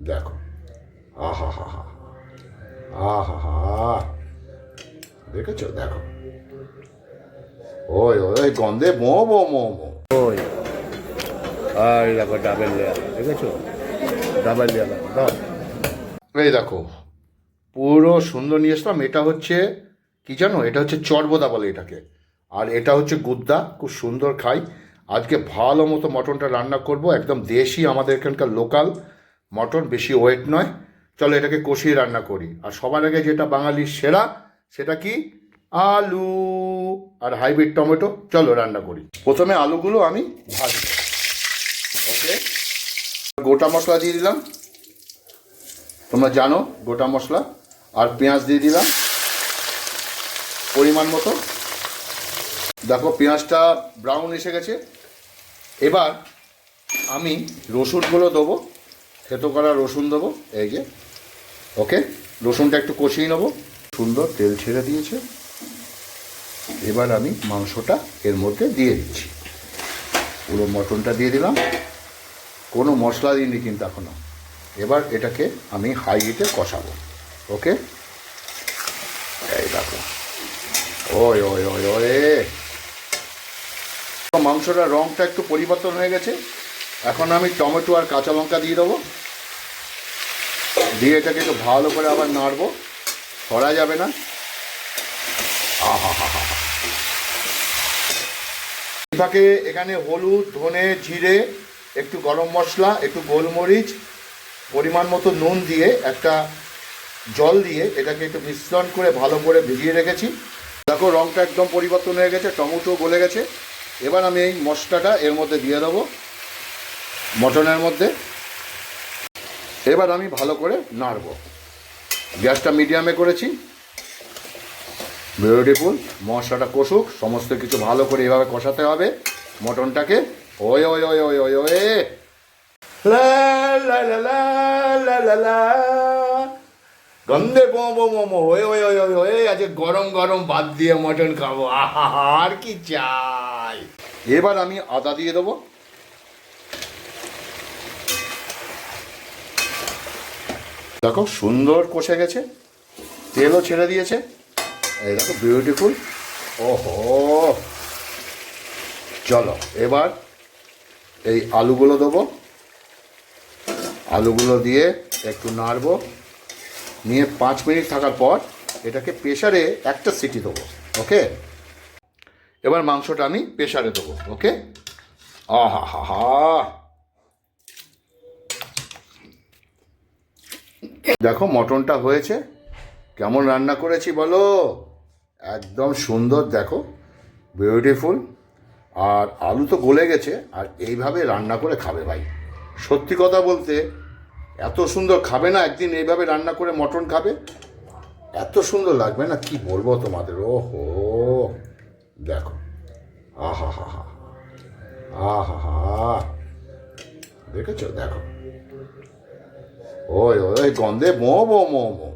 দেখো, আহা হা হা, আহা হা, দেখেছো? দেখো, ওই ওই গন্ধে মো মো মো মো, ওই আর দেখো ডাবের লেয়ার, দেখেছো? ডাবের লেয়ার দাও। এই দেখো, পুরো সুন্দর নিয়ে এসলাম। এটা হচ্ছে কি জানো, এটা হচ্ছে চর্বদা বলে এটাকে, আর এটা হচ্ছে গুদ্দা। খুব সুন্দর খাই। আজকে ভালো মতো মটনটা রান্না করব, একদম দেশি, আমাদের এখানকার লোকাল মটন, বেশি ওয়েট নয়। চলো এটাকে কষিয়ে রান্না করি। আর সবার আগে যেটা বাঙালির সেরা, সেটা কি? আলু আর হাইব্রিড টমেটো। চলো রান্না করি। প্রথমে আলুগুলো আমি ভাজি। ওকে, গোটা মশলা দিয়ে দিলাম, তোমরা জানো গোটা মশলা। আর পেঁয়াজ দিয়ে দিলাম পরিমাণ মতো। দেখো পেঁয়াজটা ব্রাউন এসে গেছে। এবার আমি রসুনগুলো দেবো, থেতো করা রসুন দেবো, এই যে। ওকে, রসুনটা একটু কষিয়ে নেবো। সুন্দর তেল ছেড়ে দিয়েছে। এবার আমি মাংসটা এর মধ্যে দিয়ে দিচ্ছি। পুরো মটনটা দিয়ে দিলাম, কোনো মশলা দিইনি কিন্তু এখনও। এবার এটাকে আমি হাই হিটে কষাবো। ওকে, এই দেখো, ওই ওই ওই ওই, মাংসটার রঙটা একটু পরিবর্তন হয়ে গেছে। এখন আমি টমেটো আর কাঁচা লঙ্কা দিয়ে দেবো। দিয়ে এটাকে একটু ভালো করে আবার নাড়বো, সরা যাবে না। আহা হা হা, এটাকে এখানে হলুদ, ধনে, জিরে, একটু গরম মশলা, একটু গোলমরিচ, পরিমাণ মতো নুন দিয়ে, একটা জল দিয়ে এটাকে একটু মিশ্রণ করে ভালো করে ভিজিয়ে রেখেছি। দেখো রঙটা একদম পরিবর্তন হয়ে গেছে, টমেটো গলে গেছে। এবার আমি এই মশলাটা এর মধ্যে দিয়ে দেবো, মটনের মধ্যে। এবার আমি ভালো করে নাড়ব। গ্যাসটা মিডিয়ামে করেছি। বিউটিফুল, মশলাটা কষুক, সমস্ত কিছু ভালো করে এভাবে কষাতে হবে মটনটাকে। ওই ওই ওই ওই ওই ওই, লা লা লা লা লা লা লা, গন্ধে মোমো মোমো, ওই ওই ওই ওই ওই, আজকে গরম গরম ভাত দিয়ে মটন খাবো। আহা, আর কি চাই। এবার আমি আদা দিয়ে দেবো। দেখো সুন্দর কষে গেছে, তেলও ছেড়ে দিয়েছে। এই দেখো বিউটিফুল। ওহো, চলো এবার এই আলুগুলো দেবো। আলুগুলো দিয়ে একটু নাড়বো, নিয়ে 5 মিনিট থাকার পর এটাকে প্রেশারে একটা সিটি দেবো। ওকে, এবার মাংসটা আমি প্রেশারে দেবো। ওকে, আহা হা হা, দেখো মটনটা হয়েছে। কেমন রান্না করেছি বলো? একদম সুন্দর, দেখো বিউটিফুল। আর আলু তো গলে গেছে। আর এইভাবে রান্না করে খাবে ভাই, সত্যি কথা বলতে এত সুন্দর খাবে না, একদিন এইভাবে রান্না করে মটন খাবে, এত সুন্দর লাগবে না, কি বলবো তোমাদের। ওহো, দেখো, আহা হা হা, আহা হা, দেখেছো? দেখো, ওই ওই গন্ধে মো মো মো মো।